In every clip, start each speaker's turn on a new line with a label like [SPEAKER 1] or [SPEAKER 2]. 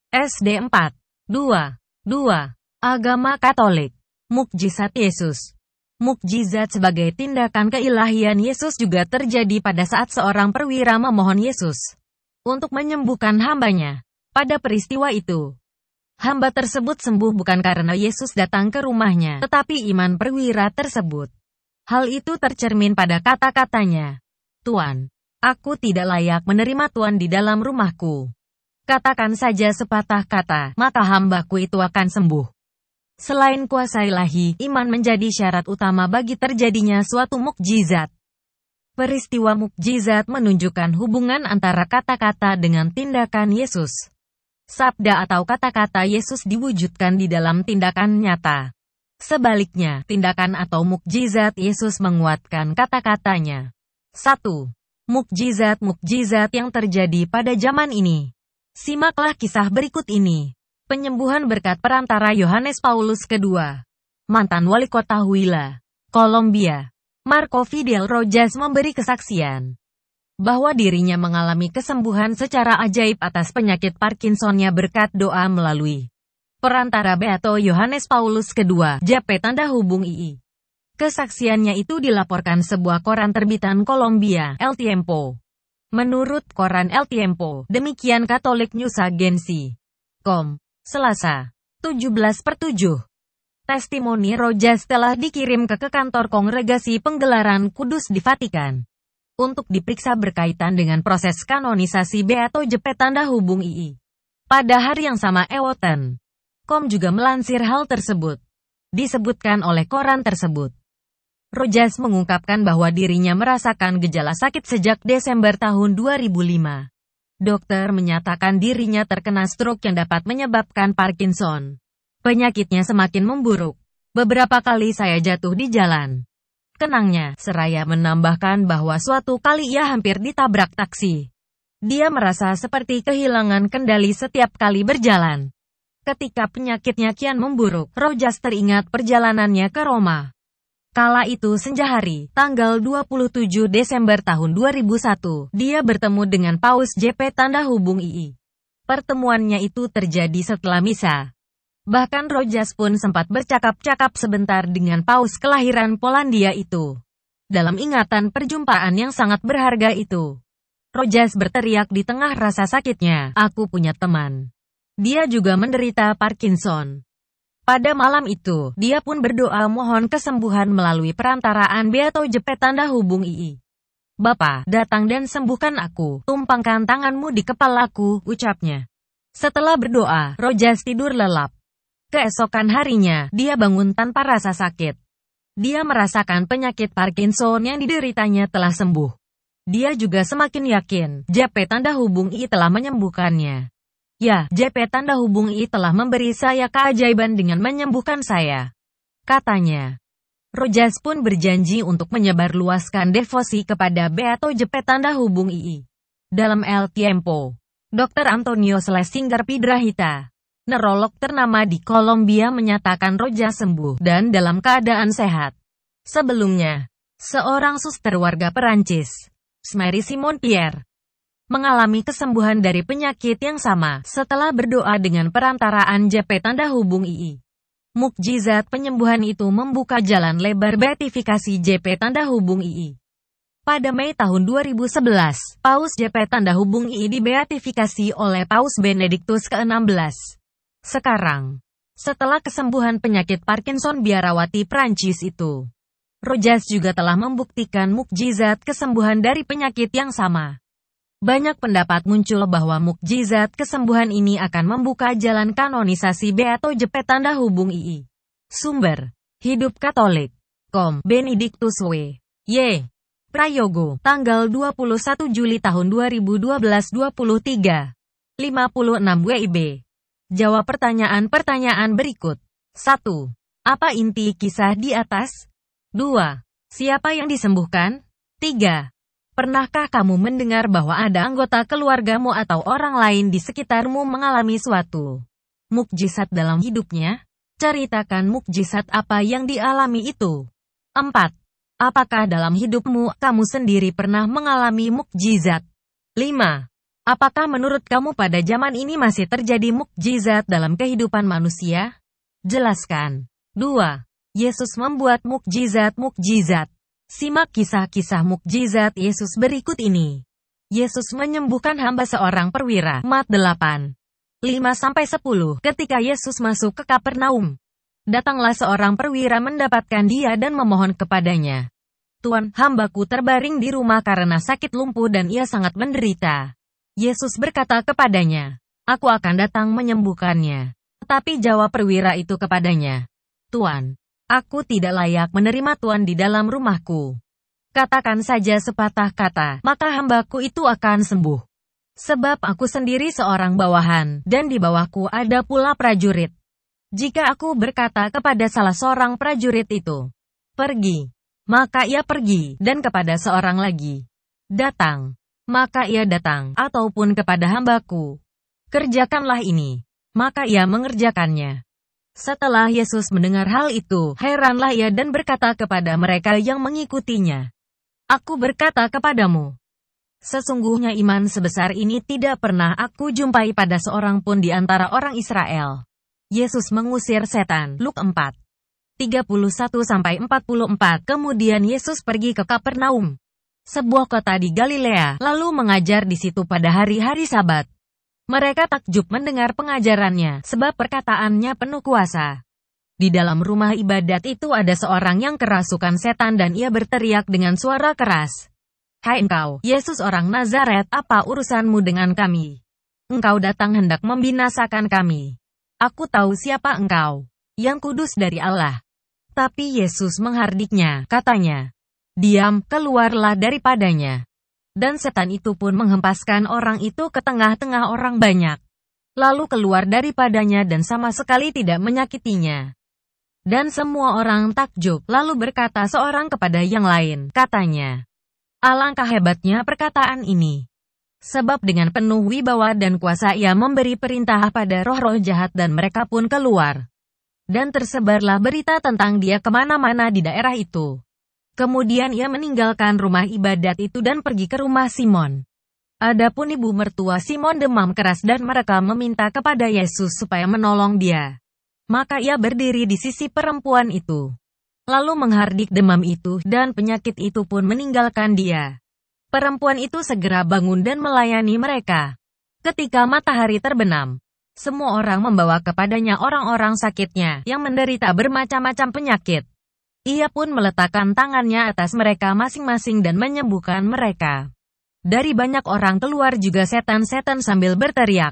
[SPEAKER 1] SD 4. 2. Agama Katolik. Mukjizat Yesus. Mukjizat sebagai tindakan keilahian Yesus juga terjadi pada saat seorang perwira memohon Yesus untuk menyembuhkan hambanya. Pada peristiwa itu, hamba tersebut sembuh bukan karena Yesus datang ke rumahnya, tetapi iman perwira tersebut. Hal itu tercermin pada kata-katanya, "Tuan, aku tidak layak menerima Tuan di dalam rumahku. Katakan saja sepatah kata, maka hambaku itu akan sembuh." Selain kuasa ilahi, iman menjadi syarat utama bagi terjadinya suatu mukjizat. Peristiwa mukjizat menunjukkan hubungan antara kata-kata dengan tindakan Yesus. Sabda atau kata-kata Yesus diwujudkan di dalam tindakan nyata. Sebaliknya, tindakan atau mukjizat Yesus menguatkan kata-katanya. 1. Mukjizat-mukjizat yang terjadi pada zaman ini. Simaklah kisah berikut ini. Penyembuhan berkat perantara Yohanes Paulus II, mantan wali kota Huila, Kolombia. Marco Fidel Rojas memberi kesaksian bahwa dirinya mengalami kesembuhan secara ajaib atas penyakit Parkinsonnya berkat doa melalui perantara Beato Yohanes Paulus II, JP tanda hubung II. Kesaksiannya itu dilaporkan sebuah koran terbitan Kolombia, El Tiempo. Menurut koran El Tiempo, demikian Catholic News Agency. Selasa, 17/7. Testimoni Rojas telah dikirim ke kantor Kongregasi Penggelaran Kudus di Vatikan untuk diperiksa berkaitan dengan proses kanonisasi Beato JP tanda hubung II. Pada hari yang sama Ewoten.com juga melansir hal tersebut. Disebutkan oleh koran tersebut, Rojas mengungkapkan bahwa dirinya merasakan gejala sakit sejak Desember tahun 2005. Dokter menyatakan dirinya terkena stroke yang dapat menyebabkan Parkinson. Penyakitnya semakin memburuk. Beberapa kali saya jatuh di jalan, kenangnya. Seraya menambahkan bahwa suatu kali ia hampir ditabrak taksi. Dia merasa seperti kehilangan kendali setiap kali berjalan. Ketika penyakitnya kian memburuk, Rojas teringat perjalanannya ke Roma. Kala itu senja hari, tanggal 27 Desember tahun 2001, dia bertemu dengan Paus JP tanda hubung II. Pertemuannya itu terjadi setelah misa. Bahkan Rojas pun sempat bercakap-cakap sebentar dengan Paus kelahiran Polandia itu. Dalam ingatan perjumpaan yang sangat berharga itu, Rojas berteriak di tengah rasa sakitnya, "Aku punya teman. Dia juga menderita Parkinson." Pada malam itu, dia pun berdoa mohon kesembuhan melalui perantaraan Beato JP tanda hubung II. "Bapa, datang dan sembuhkan aku, tumpangkan tanganmu di kepalaku," ucapnya. Setelah berdoa, Rojas tidur lelap. Keesokan harinya, dia bangun tanpa rasa sakit. Dia merasakan penyakit Parkinson yang dideritanya telah sembuh. Dia juga semakin yakin, JP tanda hubung II telah menyembuhkannya. "Ya, JP tanda hubung II telah memberi saya keajaiban dengan menyembuhkan saya," katanya. Rojas pun berjanji untuk menyebarluaskan devosi kepada Beato JP tanda hubung II. Dalam El Tiempo, Dr. Antonio Schlesinger Piedrahita, neurolog ternama di Kolombia, menyatakan Rojas sembuh dan dalam keadaan sehat. Sebelumnya, seorang suster warga Perancis, Mary Simon Pierre, mengalami kesembuhan dari penyakit yang sama setelah berdoa dengan perantaraan JP tanda hubung II. Mukjizat penyembuhan itu membuka jalan lebar beatifikasi JP tanda hubung II. Pada Mei tahun 2011, Paus JP tanda hubung II dibeatifikasi oleh Paus Benediktus ke-16. Sekarang, setelah kesembuhan penyakit Parkinson biarawati Prancis itu, Rojas juga telah membuktikan mukjizat kesembuhan dari penyakit yang sama. Banyak pendapat muncul bahwa mukjizat kesembuhan ini akan membuka jalan kanonisasi Beato JP tanda hubung II. Sumber: Hidup Katolik. Benediktus W. Y. Prayogo, tanggal 21 Juli tahun 2012 23. 56 WIB. Jawab pertanyaan-pertanyaan berikut. 1. Apa inti kisah di atas? 2. Siapa yang disembuhkan? 3. Pernahkah kamu mendengar bahwa ada anggota keluargamu atau orang lain di sekitarmu mengalami suatu mukjizat dalam hidupnya? Ceritakan mukjizat apa yang dialami itu. 4. Apakah dalam hidupmu, kamu sendiri pernah mengalami mukjizat? 5. Apakah menurut kamu pada zaman ini masih terjadi mukjizat dalam kehidupan manusia? Jelaskan. 2. Yesus membuat mukjizat-mukjizat. Simak kisah-kisah mukjizat Yesus berikut ini. Yesus menyembuhkan hamba seorang perwira. Mat 8. 5-10. Ketika Yesus masuk ke Kapernaum, datanglah seorang perwira mendapatkan dia dan memohon kepadanya. Tuan, hambaku terbaring di rumah karena sakit lumpuh dan ia sangat menderita. Yesus berkata kepadanya, aku akan datang menyembuhkannya. Tetapi jawab perwira itu kepadanya, Tuan, aku tidak layak menerima Tuan di dalam rumahku. Katakan saja sepatah kata, maka hambaku itu akan sembuh. Sebab aku sendiri seorang bawahan, dan di bawahku ada pula prajurit. Jika aku berkata kepada salah seorang prajurit itu, pergi, maka ia pergi, dan kepada seorang lagi, datang, maka ia datang, ataupun kepada hambaku, kerjakanlah ini, maka ia mengerjakannya. Setelah Yesus mendengar hal itu, heranlah ia dan berkata kepada mereka yang mengikutinya, aku berkata kepadamu, sesungguhnya iman sebesar ini tidak pernah aku jumpai pada seorang pun di antara orang Israel. Yesus mengusir setan. Lukas 4. 31-44. Kemudian Yesus pergi ke Kapernaum, sebuah kota di Galilea, lalu mengajar di situ pada hari-hari Sabat. Mereka takjub mendengar pengajarannya, sebab perkataannya penuh kuasa. Di dalam rumah ibadat itu ada seorang yang kerasukan setan dan ia berteriak dengan suara keras. Hai engkau, Yesus orang Nazaret, apa urusanmu dengan kami? Engkau datang hendak membinasakan kami. Aku tahu siapa engkau, yang kudus dari Allah. Tapi Yesus menghardiknya, katanya, diam, keluarlah daripadanya. Dan setan itu pun menghempaskan orang itu ke tengah-tengah orang banyak. Lalu keluar daripadanya dan sama sekali tidak menyakitinya. Dan semua orang takjub, lalu berkata seorang kepada yang lain, katanya, alangkah hebatnya perkataan ini. Sebab dengan penuh wibawa dan kuasa ia memberi perintah pada roh-roh jahat dan mereka pun keluar. Dan tersebarlah berita tentang dia kemana-mana di daerah itu. Kemudian ia meninggalkan rumah ibadat itu dan pergi ke rumah Simon. Adapun ibu mertua Simon demam keras dan mereka meminta kepada Yesus supaya menolong dia. Maka ia berdiri di sisi perempuan itu, lalu menghardik demam itu, dan penyakit itu pun meninggalkan dia. Perempuan itu segera bangun dan melayani mereka. Ketika matahari terbenam, semua orang membawa kepadanya orang-orang sakitnya yang menderita bermacam-macam penyakit. Ia pun meletakkan tangannya atas mereka masing-masing dan menyembuhkan mereka. Dari banyak orang keluar juga setan-setan sambil berteriak,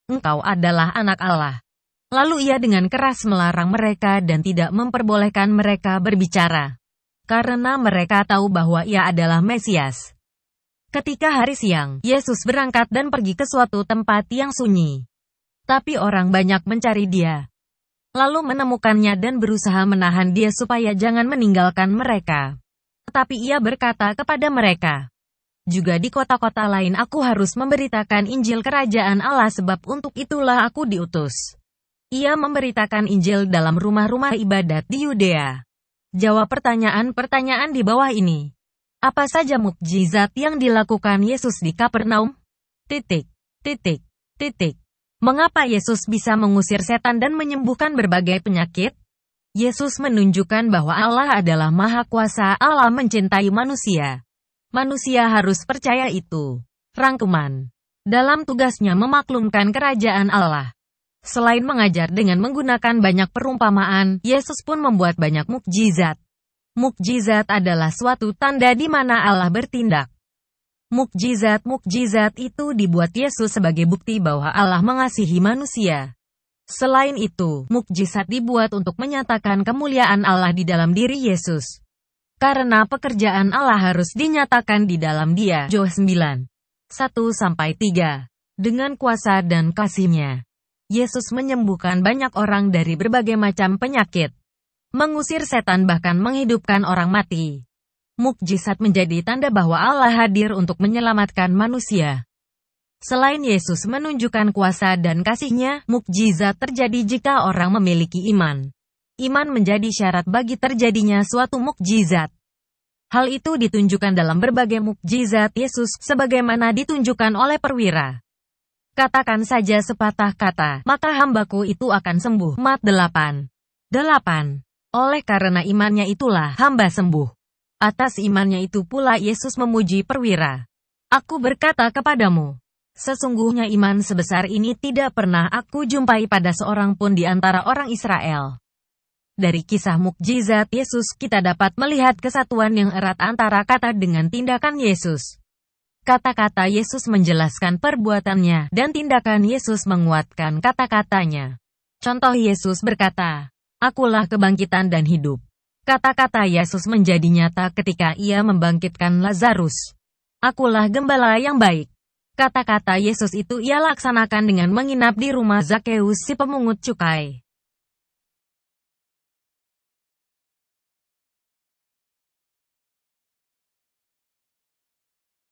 [SPEAKER 1] engkau adalah anak Allah. Lalu ia dengan keras melarang mereka dan tidak memperbolehkan mereka berbicara, karena mereka tahu bahwa ia adalah Mesias. Ketika hari siang, Yesus berangkat dan pergi ke suatu tempat yang sunyi. Tapi orang banyak mencari dia, lalu menemukannya dan berusaha menahan dia supaya jangan meninggalkan mereka. Tetapi ia berkata kepada mereka, juga di kota-kota lain aku harus memberitakan Injil Kerajaan Allah sebab untuk itulah aku diutus. Ia memberitakan Injil dalam rumah-rumah ibadat di Yudea. Jawab pertanyaan-pertanyaan di bawah ini. Apa saja mukjizat yang dilakukan Yesus di Kapernaum? Mengapa Yesus bisa mengusir setan dan menyembuhkan berbagai penyakit? Yesus menunjukkan bahwa Allah adalah Maha Kuasa, Allah mencintai manusia. Manusia harus percaya itu. Rangkuman. Dalam tugasnya memaklumkan kerajaan Allah. Selain mengajar dengan menggunakan banyak perumpamaan, Yesus pun membuat banyak mukjizat. Mukjizat adalah suatu tanda di mana Allah bertindak. Mukjizat-mukjizat itu dibuat Yesus sebagai bukti bahwa Allah mengasihi manusia. Selain itu, mukjizat dibuat untuk menyatakan kemuliaan Allah di dalam diri Yesus. Karena pekerjaan Allah harus dinyatakan di dalam Dia. Yohanes 9. 1-3. Dengan kuasa dan kasih-Nya, Yesus menyembuhkan banyak orang dari berbagai macam penyakit, mengusir setan bahkan menghidupkan orang mati. Mukjizat menjadi tanda bahwa Allah hadir untuk menyelamatkan manusia. Selain Yesus menunjukkan kuasa dan kasih-Nya, mukjizat terjadi jika orang memiliki iman. Iman menjadi syarat bagi terjadinya suatu mukjizat. Hal itu ditunjukkan dalam berbagai mukjizat Yesus, sebagaimana ditunjukkan oleh perwira. Katakan saja sepatah kata, maka hambaku itu akan sembuh. Mat 8. Oleh karena imannya itulah hamba sembuh. Atas imannya itu pula Yesus memuji perwira. Aku berkata kepadamu, sesungguhnya iman sebesar ini tidak pernah aku jumpai pada seorang pun di antara orang Israel. Dari kisah mukjizat Yesus kita dapat melihat kesatuan yang erat antara kata dengan tindakan Yesus. Kata-kata Yesus menjelaskan perbuatannya, dan tindakan Yesus menguatkan kata-katanya. Contoh Yesus berkata, "Akulah kebangkitan dan hidup." Kata-kata Yesus menjadi nyata ketika ia membangkitkan Lazarus. "Akulah gembala yang baik." Kata-kata Yesus itu ia laksanakan dengan menginap di rumah Zakeus si pemungut cukai.